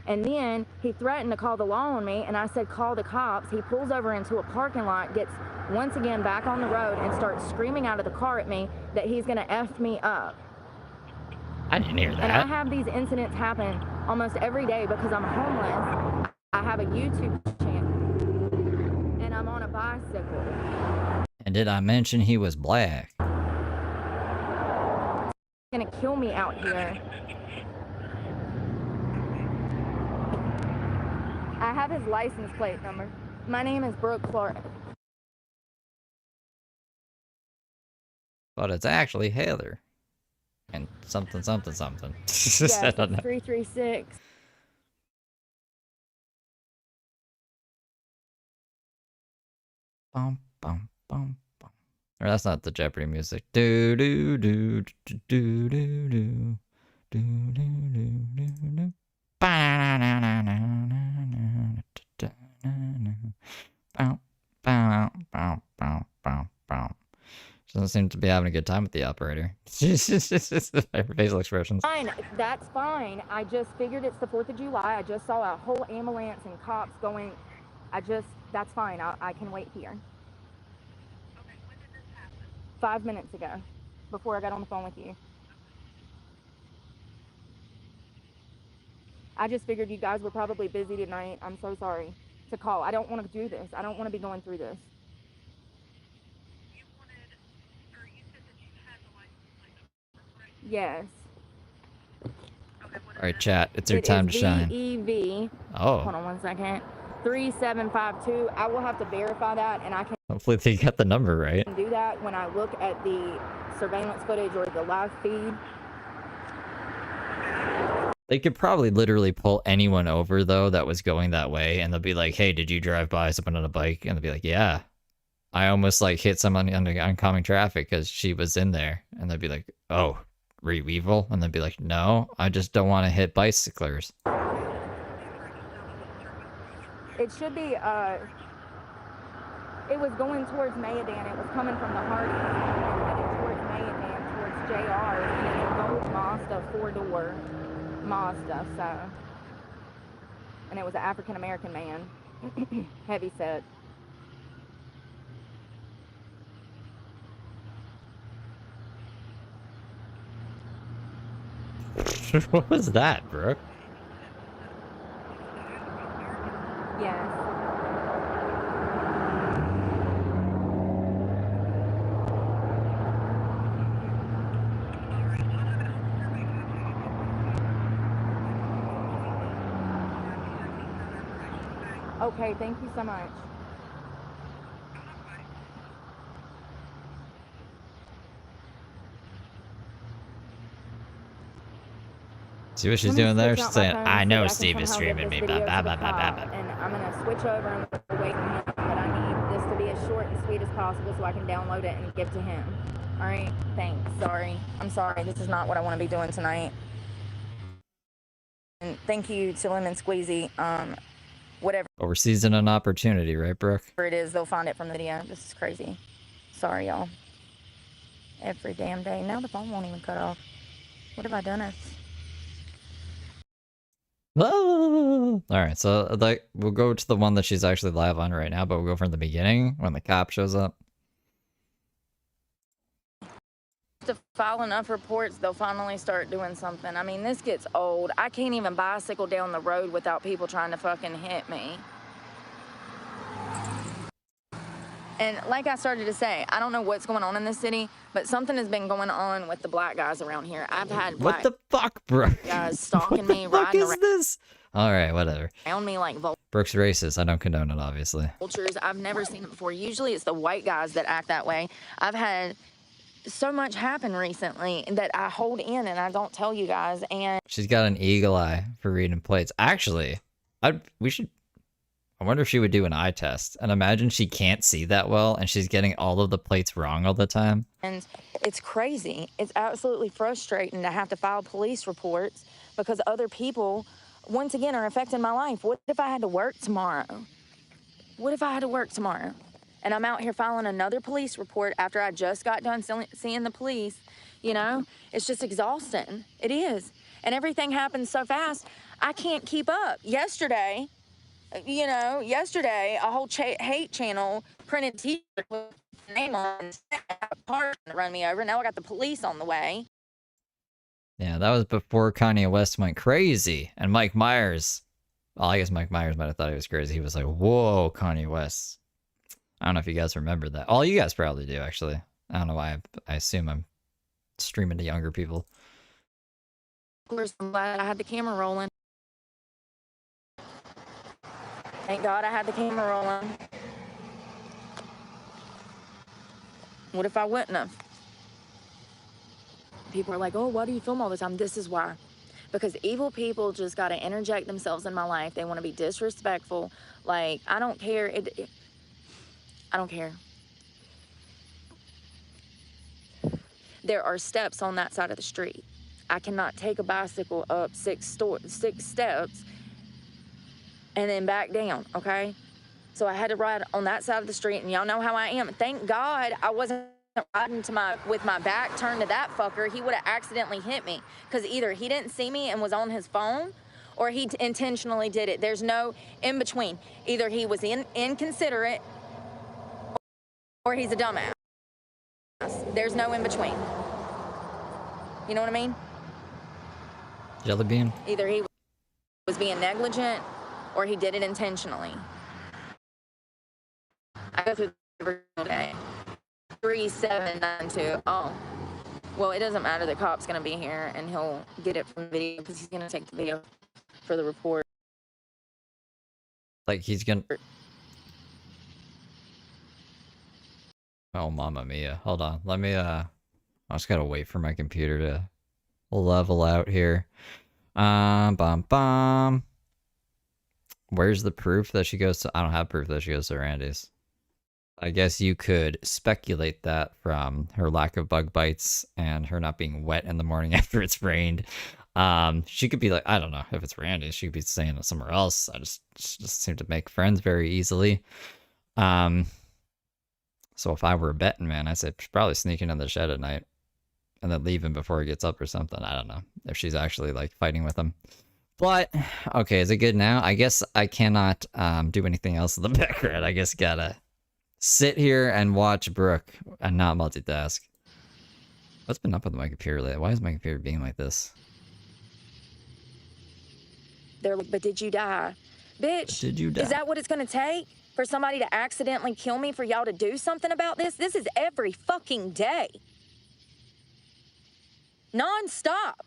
And then he threatened to call the law on me, and I said, call the cops. He pulls over into a parking lot, gets once again back on the road, and starts screaming out of the car at me that he's gonna F me up. I didn't hear that. And I have these incidents happen almost every day because I'm homeless. I have a YouTube channel, and I'm on a bicycle. And did I mention he was black? He's gonna kill me out here. I have his license plate number. My name is Brooke Clark. But it's actually Heather. And something, something, something. Yes, I don't know. 336. Bum, bum, bum, bum. Or that's not the Jeopardy music. Do do do do do do do do do do do. She doesn't seem to be having a good time with the operator. Her facial expressions. Fine, that's fine. I just figured it's the 4th of July. I just saw a whole ambulance and cops going. That's fine. I can wait here. Okay, when did this happen? 5 minutes ago, before I got on the phone with you. I just figured you guys were probably busy tonight. I'm so sorry. to call. I don't want to do this. I don't want to be going through this. You wanted, or you said that you had the license, right? Yes. Okay, what is Alright, it? chat. It's your time to shine. VEV. Oh. Hold on one second. 3752. I will have to verify that, and I can Hopefully they got the number right. do that when I look at the surveillance footage or the live feed. They could probably literally pull anyone over, though, that was going that way, and they'll be like, hey, did you drive by someone on a bike? And they'll be like, yeah. I almost, like, hit someone on oncoming traffic because she was in there. And they'll be like, oh, were you evil? And they'll be like, no, I just don't want to hit bicyclers. It should be, it was going towards Mayadan. It was coming from the Hardy and headed towards Mayadan, towards JR. And it's a gold Mazda, 4-door Mazda, so. And it was an African-American man. Heavy set. What was that, Brooke? Yes. Okay, thank you so much. See what she's Let me doing there? switch She's out my saying, phone I so know that I can Steve is somehow get streaming this me. video Bah, to bah, the bah, bah, top. bah. And I'm gonna switch over and we're waiting him, but I need this to be as short and sweet as possible so I can download it and give to him. All right, thanks. Sorry, I'm sorry. This is not what I want to be doing tonight. And thank you to Lemon Squeezy. Whatever But we're seizing an opportunity, right, Brooke? it is, they'll find it from the video. This is crazy. Sorry, y'all. Every damn day. Now the phone won't even cut off. What have I done? Alright, so like we'll go to the one that she's actually live on right now, but we'll go from the beginning when the cop shows up. To file enough reports, they'll finally start doing something. I mean, this gets old. I can't even bicycle down the road without people trying to fucking hit me. And like I started to say, I don't know what's going on in this city, but something has been going on with the black guys around here. I've had What the fuck, bro? guys stalking me, What riding is this? Alright, whatever. around me like Brooke's racist. I don't condone it, obviously. vultures. I've never seen it before. Usually it's the white guys that act that way. I've had so much happen recently that I hold in and I don't tell you guys. And She's got an eagle eye for reading plates. Actually, I wonder if she would do an eye test. And imagine she can't see that well and she's getting all of the plates wrong all the time. And it's crazy. It's absolutely frustrating to have to file police reports because other people, once again, are affecting my life. What if I had to work tomorrow? What if I had to work tomorrow? And I'm out here filing another police report after I just got done seeing the police. You know, it's just exhausting. It is. And everything happens so fast, I can't keep up. Yesterday, a whole hate channel printed t-shirt with my name on it, car to run me over. Now I got the police on the way. Yeah, that was before Kanye West went crazy. And Mike Myers, well, I guess Mike Myers might have thought he was crazy. He was like, whoa, Kanye West. I don't know if you guys remember that. All you guys probably do, actually. I don't know why. I assume I'm streaming to younger people. I'm glad I had the camera rolling. Thank God I had the camera rolling. What if I wouldn't have? People are like, oh, why do you film all the time? This is why. Because evil people just got to interject themselves in my life. They want to be disrespectful. Like, I don't care. I don't care. There are steps on that side of the street. I cannot take a bicycle up six steps and then back down, okay? So I had to ride on that side of the street, and y'all know how I am. Thank God I wasn't riding with my back turned to that fucker. He would have accidentally hit me, because either he didn't see me and was on his phone, or he intentionally did it. There's no in between. Either he was inconsiderate, or he's a dumbass. There's no in between. You know what I mean? Jelly bean? Either he was being negligent, or he did it intentionally. I go through every single day. 3792. Oh. Well, it doesn't matter. The cop's going to be here, and he'll get it from the video because he's going to take the video for the report. Like, he's gonna... Oh, mamma mia. Hold on. Let me, I just gotta wait for my computer to level out here. Bum. Where's the proof that she goes to... I don't have proof that she goes to Randy's. I guess you could speculate that from her lack of bug bites and her not being wet in the morning after it's rained. She could be like, I don't know if it's Randy's, she could be staying somewhere else. I just seem to make friends very easily. So if I were a betting man, I'd say she's probably sneaking in the shed at night and then leaving before he gets up or something. I don't know if she's actually like fighting with him. But okay, is it good now? I guess I cannot do anything else in the background. I guess gotta sit here and watch Brooke and not multitask. What's been up with my computer lately? Why is my computer being like this? They're like, but did you die? Bitch, did you die? Is that what it's gonna take for somebody to accidentally kill me for y'all to do something about this? This is every fucking day. Non-stop.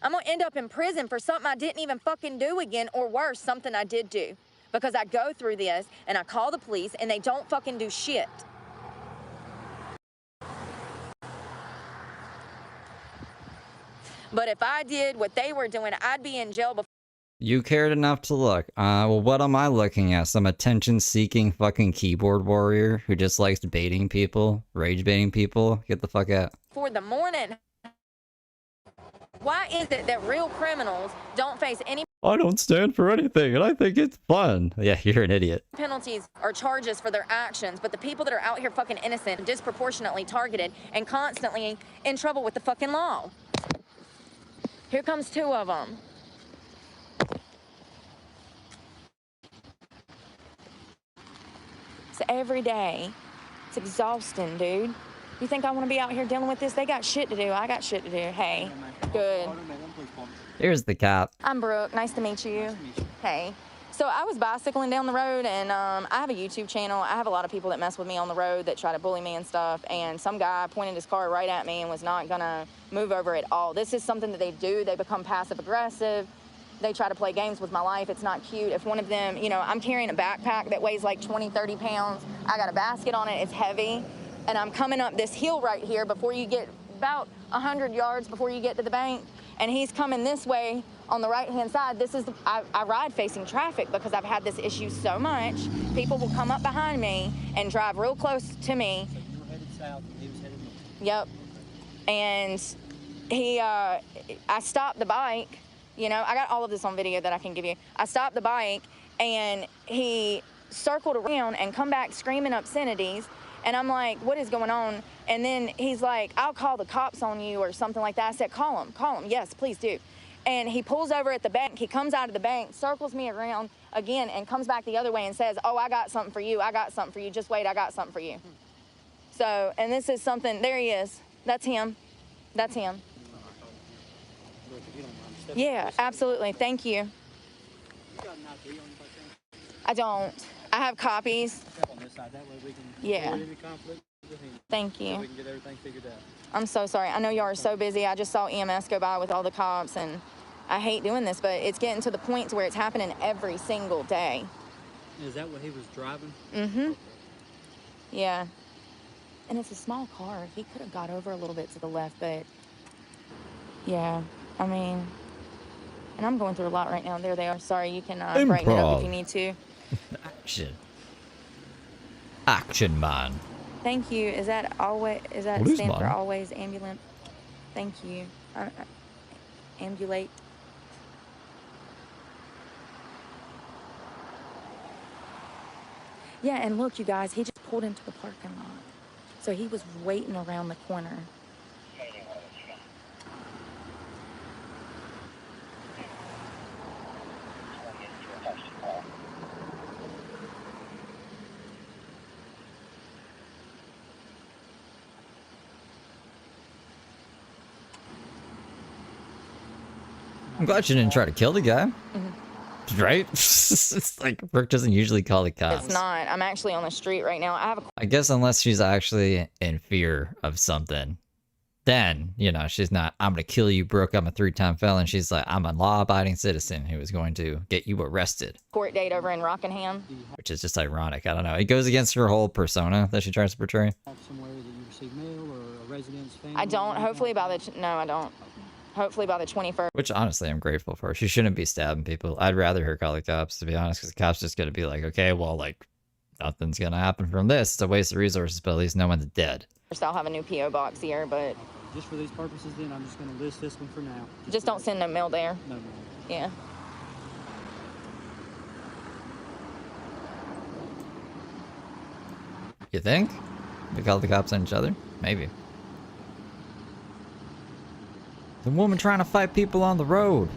I'm gonna end up in prison for something I didn't even fucking do again, or worse, something I did do. Because I go through this and I call the police and they don't fucking do shit. But if I did what they were doing, I'd be in jail before. You cared enough to look. Well, what am I looking at? Some attention-seeking fucking keyboard warrior who just likes baiting people, rage baiting people? Get the fuck out. For the morning. Why is it that real criminals don't face any I don't stand for anything, and I think it's fun. Yeah, you're an idiot. penalties or charges for their actions, but the people that are out here fucking innocent, disproportionately targeted, and constantly in trouble with the fucking law? Here comes two of them. It's every day. It's exhausting, dude. You think I want to be out here dealing with this? They got shit to do. I got shit to do. Hey, good. Here's the cop. I'm Brooke. Nice to meet you. Hey. So I was bicycling down the road, and I have a YouTube channel. I have a lot of people that mess with me on the road that try to bully me and stuff, and some guy pointed his car right at me and was not gonna move over at all. This is something that they do. They become passive aggressive. They try to play games with my life. It's not cute. If one of them, you know, I'm carrying a backpack that weighs like 20, 30 pounds. I got a basket on it. It's heavy. And I'm coming up this hill right here before you get about 100 yards before you get to the bank. And he's coming this way on the right-hand side. This is, I ride facing traffic because I've had this issue so much. People will come up behind me and drive real close to me. So you were headed south and he was headed north. Yep. And he, I stopped the bike. You know, I got all of this on video that I can give you. I stopped the bike and he circled around and come back screaming obscenities. And I'm like, what is going on? And then he's like, I'll call the cops on you or something like that. I said, call him. Yes, please do. And he pulls over at the bank. He comes out of the bank, circles me around again, and comes back the other way and says, oh, I got something for you. I got something for you. Just wait, I got something for you. So, and this is something, there he is. That's him. That's him. Yeah, absolutely. Thank you. I don't. I have copies. Yeah. Thank you. We can get everything figured out. I'm so sorry. I know y'all are so busy. I just saw EMS go by with all the cops, and I hate doing this, but it's getting to the point to where it's happening every single day. Is that what he was driving? Mm-hmm. Okay. Yeah. And it's a small car. He could have got over a little bit to the left, but yeah, I mean, and I'm going through a lot right now. There they are. Sorry, you can brighten it up if you need to. Action. Action man. Thank you. Is that always? Is that What is stand for mine? always ambulant? Thank you. Ambulate. Yeah, and look, you guys, he just pulled into the parking lot, so he was waiting around the corner. I'm glad you didn't try to kill the guy. Mm-hmm. Right? It's like Brooke doesn't usually call the cops. It's not. I'm actually on the street right now. I have a I guess unless she's actually in fear of something, then, you know, she's not, I'm going to kill you, Brooke. I'm a 3-time felon. She's like, I'm a law-abiding citizen who is going to get you arrested. court date over in Rockingham. Which is just ironic. I don't know. It goes against her whole persona that she tries to portray. Somewhere that you receive mail or a residence, family? I don't. Hopefully by the... No, I don't. Hopefully by the 21st. Which, honestly, I'm grateful for. She shouldn't be stabbing people. I'd rather her call the cops, to be honest, because the cops just going to be like, okay, well, like, nothing's going to happen from this. It's a waste of resources, but at least no one's dead. I'll have a new P.O. box here, but... Just for these purposes, then, I'm just going to list this one for now. Just don't send no mail there. No, no. Yeah. You think? They call the cops on each other? Maybe. The woman trying to fight people on the road.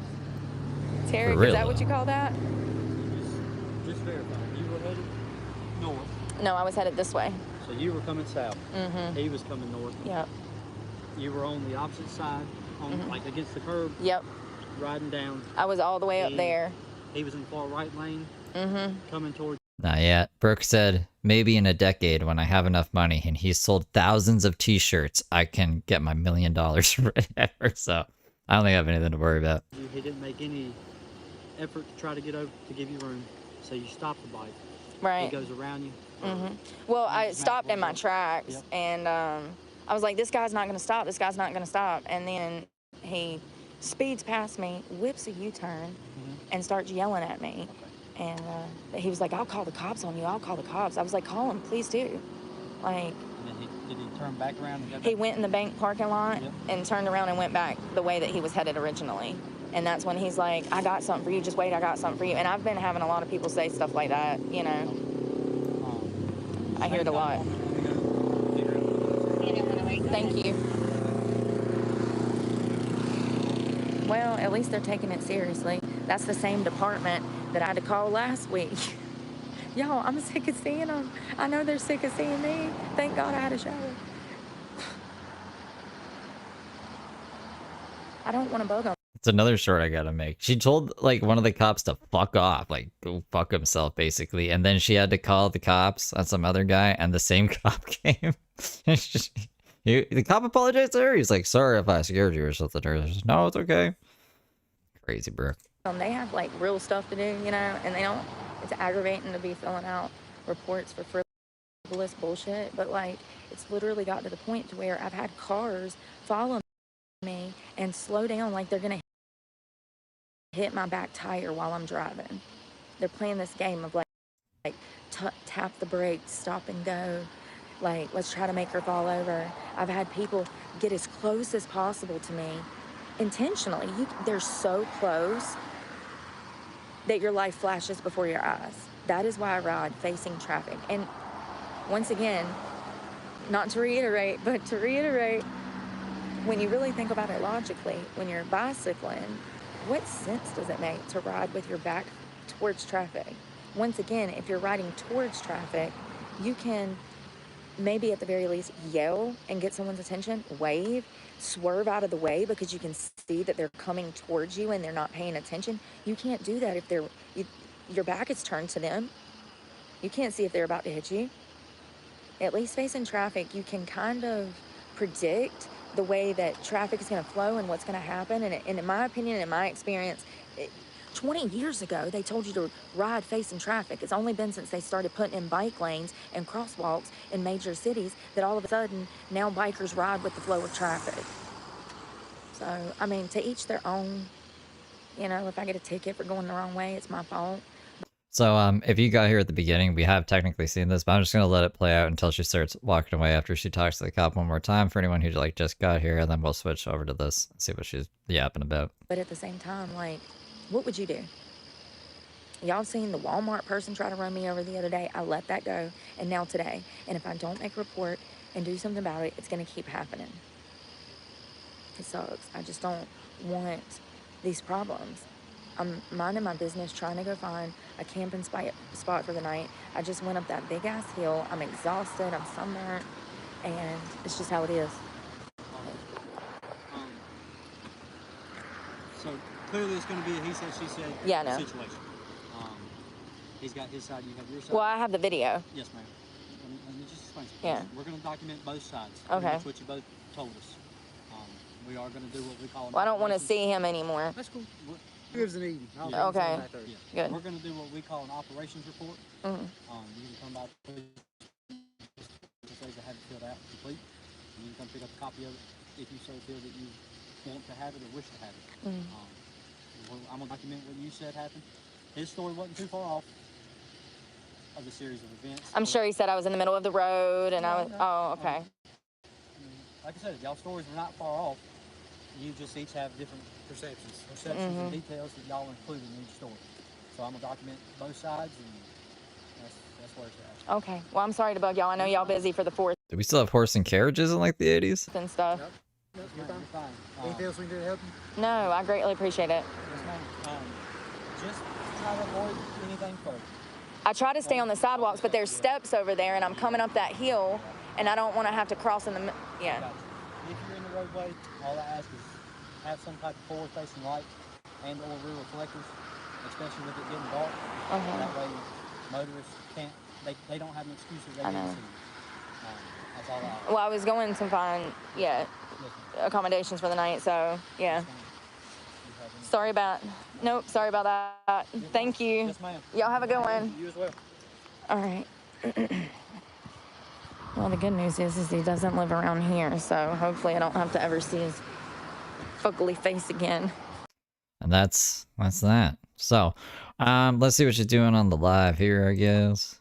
Tarek, real, is that though. what you call that? Just verify. You were headed north. No, I was headed this way. So you were coming south. Mm-hmm. He was coming north. Yep. You were on the opposite side, on like against the curb. Yep. Riding down. I was all the way up And there. He was in the far right lane. Mm-hmm. Coming towards. Not yet. Brooke said, maybe in a decade when I have enough money and he's sold thousands of t-shirts, I can get my $1 million or whatever. So I don't think I have anything to worry about. He didn't make any effort to try to get over to give you room. So you stopped the bike. Right. He goes around you. Mm-hmm. Well, I stopped in my tracks, Yep. and I was like, this guy's not going to stop. This guy's not going to stop. And then he speeds past me, whips a U-turn, and starts yelling at me. And he was like, I'll call the cops on you. I'll call the cops. I was like, call them, please do. Like, And then did he turn back around and go he back? went in the bank parking lot Yep. and turned around and went back the way that he was headed originally. And that's when he's like, I got something for you. Just wait, I got something for you. And I've been having a lot of people say stuff like that, you know. I hear it a lot. Thank you. Well, at least they're taking it seriously. That's the same department that I had to call last week. Y'all, I'm sick of seeing them. I know they're sick of seeing me. Thank God I had a shower. I don't want to bug them. It's another short I gotta make. She told like one of the cops to fuck off, like go fuck himself basically, and then she had to call the cops on some other guy, and the same cop came. The cop apologized to her. He's like, "Sorry if I scared you or something." Or no, it's okay. Crazy Brooke. They have like real stuff to do, you know, and they don't. It's aggravating to be filling out reports for frivolous bullshit, but like it's literally got to the point to where I've had cars follow me and slow down like they're gonna hit my back tire while I'm driving. They're playing this game of like tap the brakes, stop and go. Like, let's try to make her fall over. I've had people get as close as possible to me intentionally. They're so close that your life flashes before your eyes. That is why I ride facing traffic. And once again, not to reiterate, but to reiterate, when you really think about it logically, when you're bicycling, what sense does it make to ride with your back towards traffic? Once again, if you're riding towards traffic, you can maybe at the very least yell and get someone's attention, wave, swerve out of the way because you can see that they're coming towards you and they're not paying attention. You can't do that if your back is turned to them. You can't see if they're about to hit you. At least facing traffic, you can kind of predict the way that traffic is going to flow and what's going to happen. And in my opinion, and in my experience, 20 years ago, they told you to ride facing traffic. It's only been since they started putting in bike lanes and crosswalks in major cities that all of a sudden now bikers ride with the flow of traffic. So, I mean, to each their own. You know, if I get a ticket for going the wrong way, it's my fault. So, if you got here at the beginning, we have technically seen this, but I'm just gonna let it play out until she starts walking away after she talks to the cop one more time for anyone who like just got here, and then we'll switch over to this and see what she's yapping about. But at the same time, like, what would you do? Y'all seen the Walmart person try to run me over the other day? I let that go, and now today. And if I don't make a report and do something about it, it's gonna keep happening. It sucks. I just don't want these problems. I'm minding my business, trying to go find a camping spot for the night. I just went up that big ass hill. I'm exhausted, I'm sunburnt, and it's just how it is. So clearly it's going to be a he said, she said Yeah, I know. situation. He's got his side, you have your side. Well, I have the video. Yes, ma'am. Let me just explain something. Yeah. We're going to document both sides. Okay. That's what you both told us. We are going to do what we call. Well, I don't want to see him anymore. That's cool. Gives an eating. Okay. Yeah. Good. We're going to do what we call an operations report. You can come by the police says I have it filled out complete. And you can come pick up a copy of it if you so feel that you want to have it or wish to have it. I'm going to document what you said happened. His story wasn't too far off of the series of events. I'm sure he said I was in the middle of the road and I was. Oh, okay. Like I said, y'all stories were not far off. You just each have different perceptions and details that y'all include in each story. So I'm going to document both sides, and that's where it's at. Okay. Well, I'm sorry to bug y'all. I know y'all busy for the 4th Did we still have horse and carriages in like the 80s? and stuff. You're fine. Anything else we can do to help you? No, I greatly appreciate it. Yes, ma'am. Just try to avoid anything further. I try to stay on the sidewalks, but there's steps over there, and I'm coming up that hill, and I don't want to have to cross in the. Yeah. Gotcha. If you're in the roadway, all I ask is have some type of forward-facing light and/or rear reflectors, especially with it getting dark. That way, motorists can't. They don't have an excuse if they can't see you. That's all I ask. Well, I was going to find accommodations for the night, so yeah. Sorry about. Nope. Sorry about that. Thank you. Yes, ma'am. Y'all have a good one. You as well. All right. Well, the good news is he doesn't live around here, so hopefully I don't have to ever see his fugly face again. And that's that. So, let's see what she's doing on the live here, I guess.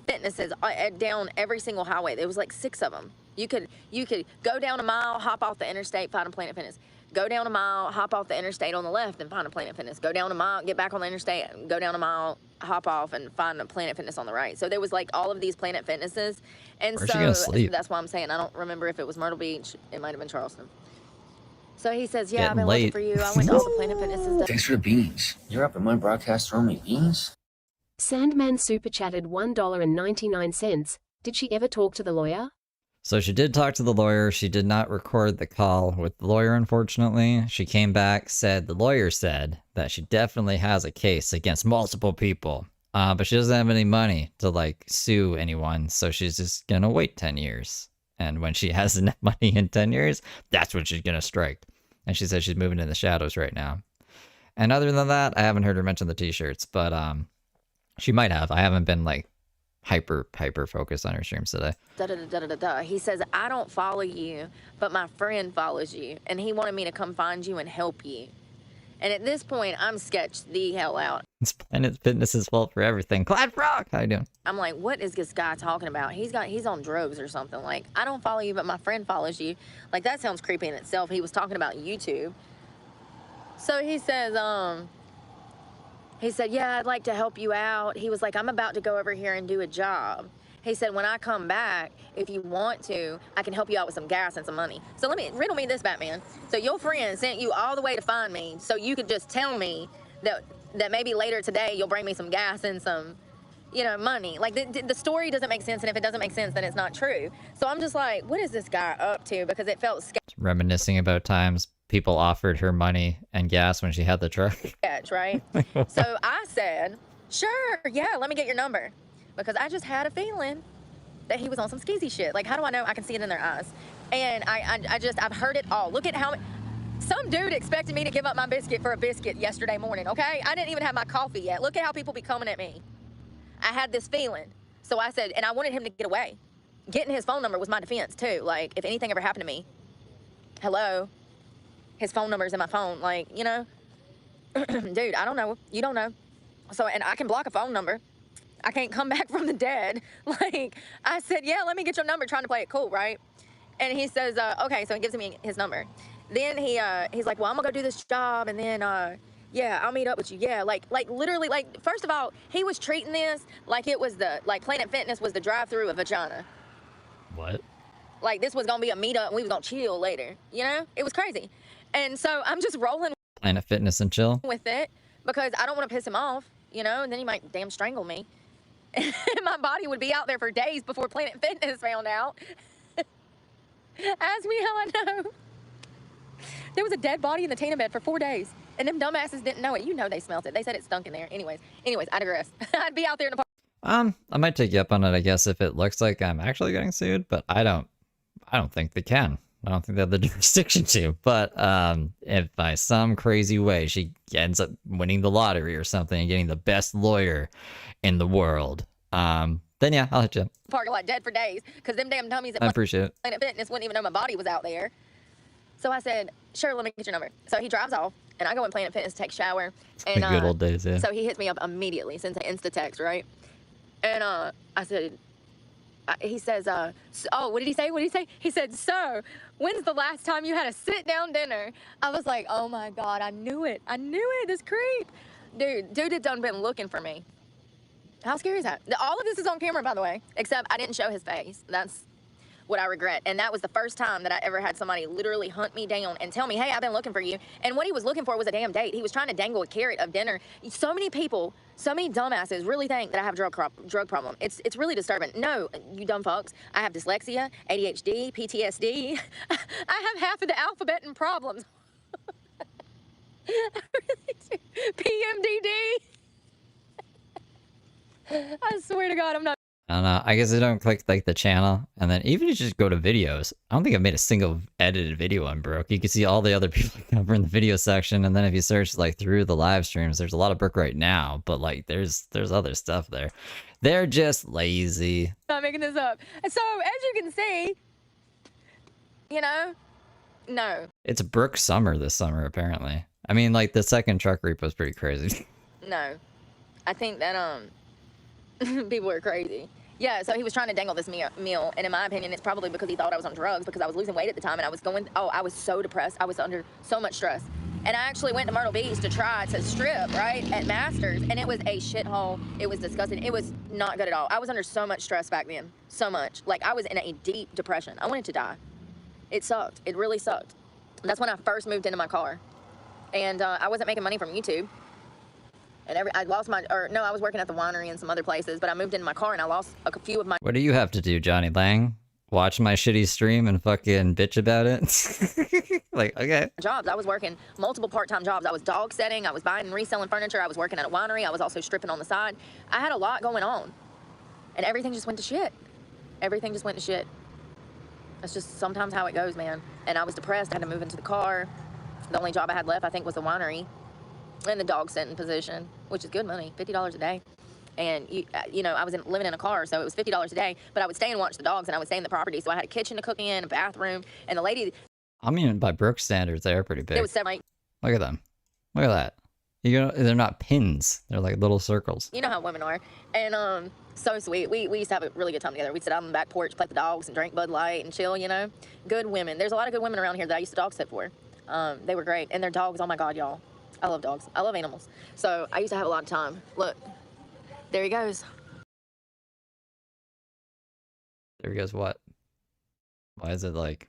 Fitnesses down every single highway. There was like 6 of them. You could go down a mile, hop off the interstate, find a Planet Fitness. Go down a mile, hop off the interstate on the left and find a Planet Fitness. Go down a mile, get back on the interstate, go down a mile, hop off and find a Planet Fitness on the right. So there was like all of these Planet Fitnesses. And Where's she gonna sleep? That's why I'm saying I don't remember if it was Myrtle Beach. It might have been Charleston. So he says, yeah, I've been looking for you. I went to all the Planet Fitnesses. Thanks for the beans. You're up in my broadcast throwing me beans? Sandman super chatted $1.99. Did she ever talk to the lawyer? So she did talk to the lawyer. She did not record the call with the lawyer, unfortunately. She came back, said the lawyer said that she definitely has a case against multiple people. But she doesn't have any money to like sue anyone. So she's just going to wait 10 years. And when she has enough money in 10 years, that's when she's going to strike. And she says she's moving in the shadows right now. And other than that, I haven't heard her mention the t-shirts, but she might have. I haven't been like hyper focused on her streams today. He says, I don't follow you, but my friend follows you, and he wanted me to come find you and help you. And at this point, I'm sketched the hell out. It's Planet Fitness's fault for everything. Glad Frog, how you doing? I'm like, what is this guy talking about? He's on drugs or something. Like, I don't follow you, but my friend follows you. Like, that sounds creepy in itself. He was talking about YouTube. So he says, he said, yeah, I'd like to help you out. He was like, I'm about to go over here and do a job. He said, when I come back, if you want to, I can help you out with some gas and some money. So riddle me this, Batman. So your friend sent you all the way to find me so you could just tell me that maybe later today you'll bring me some gas and some, money. Like, the story doesn't make sense, and if it doesn't make sense, then it's not true. So I'm just like, what is this guy up to? Because it felt Reminiscing about times people offered her money and gas when she had the truck. sketch, right? So I said, sure, yeah, let me get your number. Because I just had a feeling that he was on some skeezy shit. Like, how do I know? I can see it in their eyes. And I've heard it all. Look at how some dude expected me to give up my biscuit for a biscuit yesterday morning, okay? I didn't even have my coffee yet. Look at how people be coming at me. I had this feeling. So I said, and I wanted him to get away. Getting his phone number was my defense, too. Like, if anything ever happened to me, hello? His phone number's in my phone. Like, dude, I don't know. You don't know. So, and I can block a phone number. I can't come back from the dead. Like, I said, yeah, let me get your number, trying to play it cool, right? And he says, okay, so he gives me his number. Then he's like, well, I'm gonna go do this job, and then, yeah, I'll meet up with you. Yeah, like literally, like, first of all, he was treating this like it was Planet Fitness was the drive-through of vagina. What? Like, this was gonna be a meetup, and we was gonna chill later, It was crazy. And so I'm just rolling Planet Fitness and chill? with it, because I don't want to piss him off, and then he might damn strangle me. My body would be out there for days before Planet Fitness found out. Ask me how I know. There was a dead body in the Tina bed for 4 days. And them dumbasses didn't know it. You know they smelt it. They said it stunk in there. Anyways, I digress. I'd be out there in the park. I might take you up on it, I guess, if it looks like I'm actually getting sued, but I don't think they can. I don't think they have the jurisdiction to. But if by some crazy way she ends up winning the lottery or something and getting the best lawyer in the world, then yeah, I'll hit you up. Parking lot dead for days because them damn dummies at I appreciate it. Planet Fitness wouldn't even know my body was out there. So I said, sure, let me get your number. So he drives off, and I go in Planet Fitness to take a shower. And The good old days, yeah. So he hits me up immediately, sends an Insta text, right? And I said, he says, oh, what did he say? What did he say? He said, so, when's the last time you had a sit-down dinner? I was like, oh my God, I knew it. I knew it, this creep. Dude had done been looking for me. How scary is that? All of this is on camera, by the way, except I didn't show his face. That's what I regret. And that was the first time that I ever had somebody literally hunt me down and tell me, hey, I've been looking for you. And what he was looking for was a damn date. He was trying to dangle a carrot of dinner. So many people, so many dumbasses really think that I have drug problem. It's really disturbing. No, you dumb fucks. I have dyslexia, ADHD, PTSD. I have half of the alphabet and problems. I really do. PMDD. I swear to God, I'm not. I don't know. I guess I don't click like the channel, and then even if you just go to videos, I don't think I've made a single edited video on Brooke. You can see all the other people cover in the video section, and then if you search like through the live streams, there's a lot of Brooke right now, but like there's other stuff there. They're just lazy. Not making this up. So as you can see, you know, no. It's Brooke summer this summer apparently. I mean, like the second truck repo was pretty crazy. No, I think that people are crazy. Yeah, so he was trying to dangle this meal, and in my opinion, it's probably because he thought I was on drugs because I was losing weight at the time, and I was so depressed. I was under so much stress. And I actually went to Myrtle Beach to try to strip, right, at Masters, and it was a shithole. It was disgusting. It was not good at all. I was under so much stress back then, so much. Like, I was in a deep depression. I wanted to die. It sucked. It really sucked. That's when I first moved into my car. And I wasn't making money from YouTube. And I was working at the winery and some other places, but I moved into my car and I lost a few of my. What do you have to do, Johnny Lang? Watch my shitty stream and fucking bitch about it? Like, okay. Jobs. I was working multiple part-time jobs. I was dog setting. I was buying and reselling furniture. I was working at a winery. I was also stripping on the side. I had a lot going on. And everything just went to shit. Everything just went to shit. That's just sometimes how it goes, man. And I was depressed. I had to move into the car. The only job I had left, I think, was the winery and the dog sitting position, which is good money, $50 a day. And, you know, I was living in a car, so it was $50 a day, but I would stay and watch the dogs, and I would stay in the property. So I had a kitchen to cook in, a bathroom, and the lady. I mean, by Brooke standards, they're pretty big. It was semi. Look at them. Look at that. They're not pins. They're like little circles. You know how women are. And so sweet. We used to have a really good time together. We'd sit out on the back porch, play with the dogs, and drink Bud Light and chill, you know. Good women. There's a lot of good women around here that I used to dog sit for. They were great. And their dogs, oh my God, y'all. I love dogs. I love animals. So I used to have a lot of time. Look, there he goes. There he goes what? Why is it like...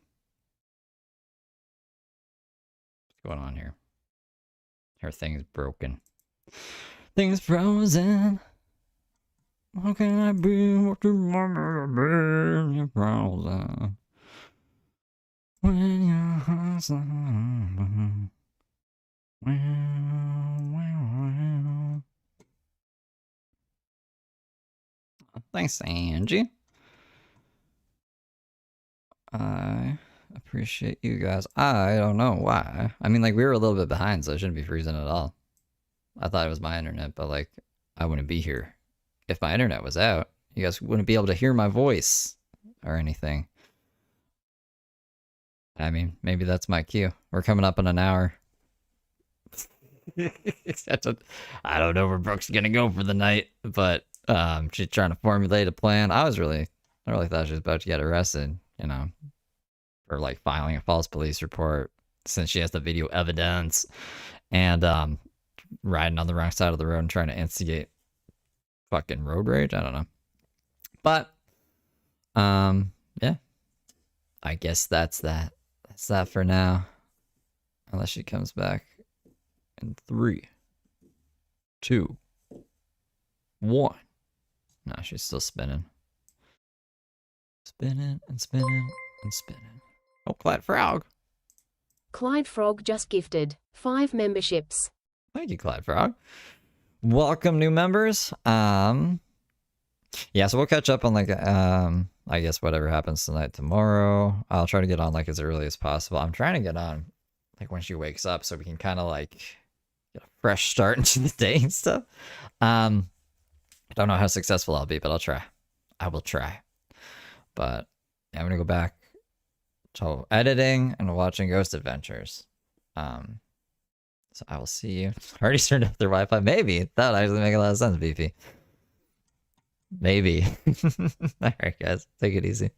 What's going on here? Her thing's broken. Thing's frozen. How can I be what you want me to be? You're frozen. When your heart's on. Well. Thanks, Angie. I appreciate you guys. I don't know why. I mean, like, we were a little bit behind, so it shouldn't be freezing at all. I thought it was my internet, but, like, I wouldn't be here. If my internet was out, you guys wouldn't be able to hear my voice or anything. I mean, maybe that's my cue. We're coming up on an hour. I don't know where Brooke's gonna go for the night, but she's trying to formulate a plan. I really thought she was about to get arrested, you know, for like filing a false police report since she has the video evidence and riding on the wrong side of the road and trying to instigate fucking road rage. I don't know, but yeah, I guess that's that. That's that for now, unless she comes back. In 3, 2, 1. No, she's still spinning. Spinning and spinning and spinning. Oh, Plaid Frog. Clyde Frog just gifted 5 memberships. Thank you, Clyde Frog. Welcome, new members. Yeah, so we'll catch up on like I guess whatever happens tonight, tomorrow. I'll try to get on like as early as possible. I'm trying to get on like when she wakes up so we can kind of like get a fresh start into the day and stuff. I don't know how successful I'll be, but I'll try. I will try. But yeah, I'm gonna go back to editing and watching Ghost Adventures. So I will see you. Already turned off their Wi-Fi. Maybe that would actually make a lot of sense, BP. Maybe. All right, guys, take it easy.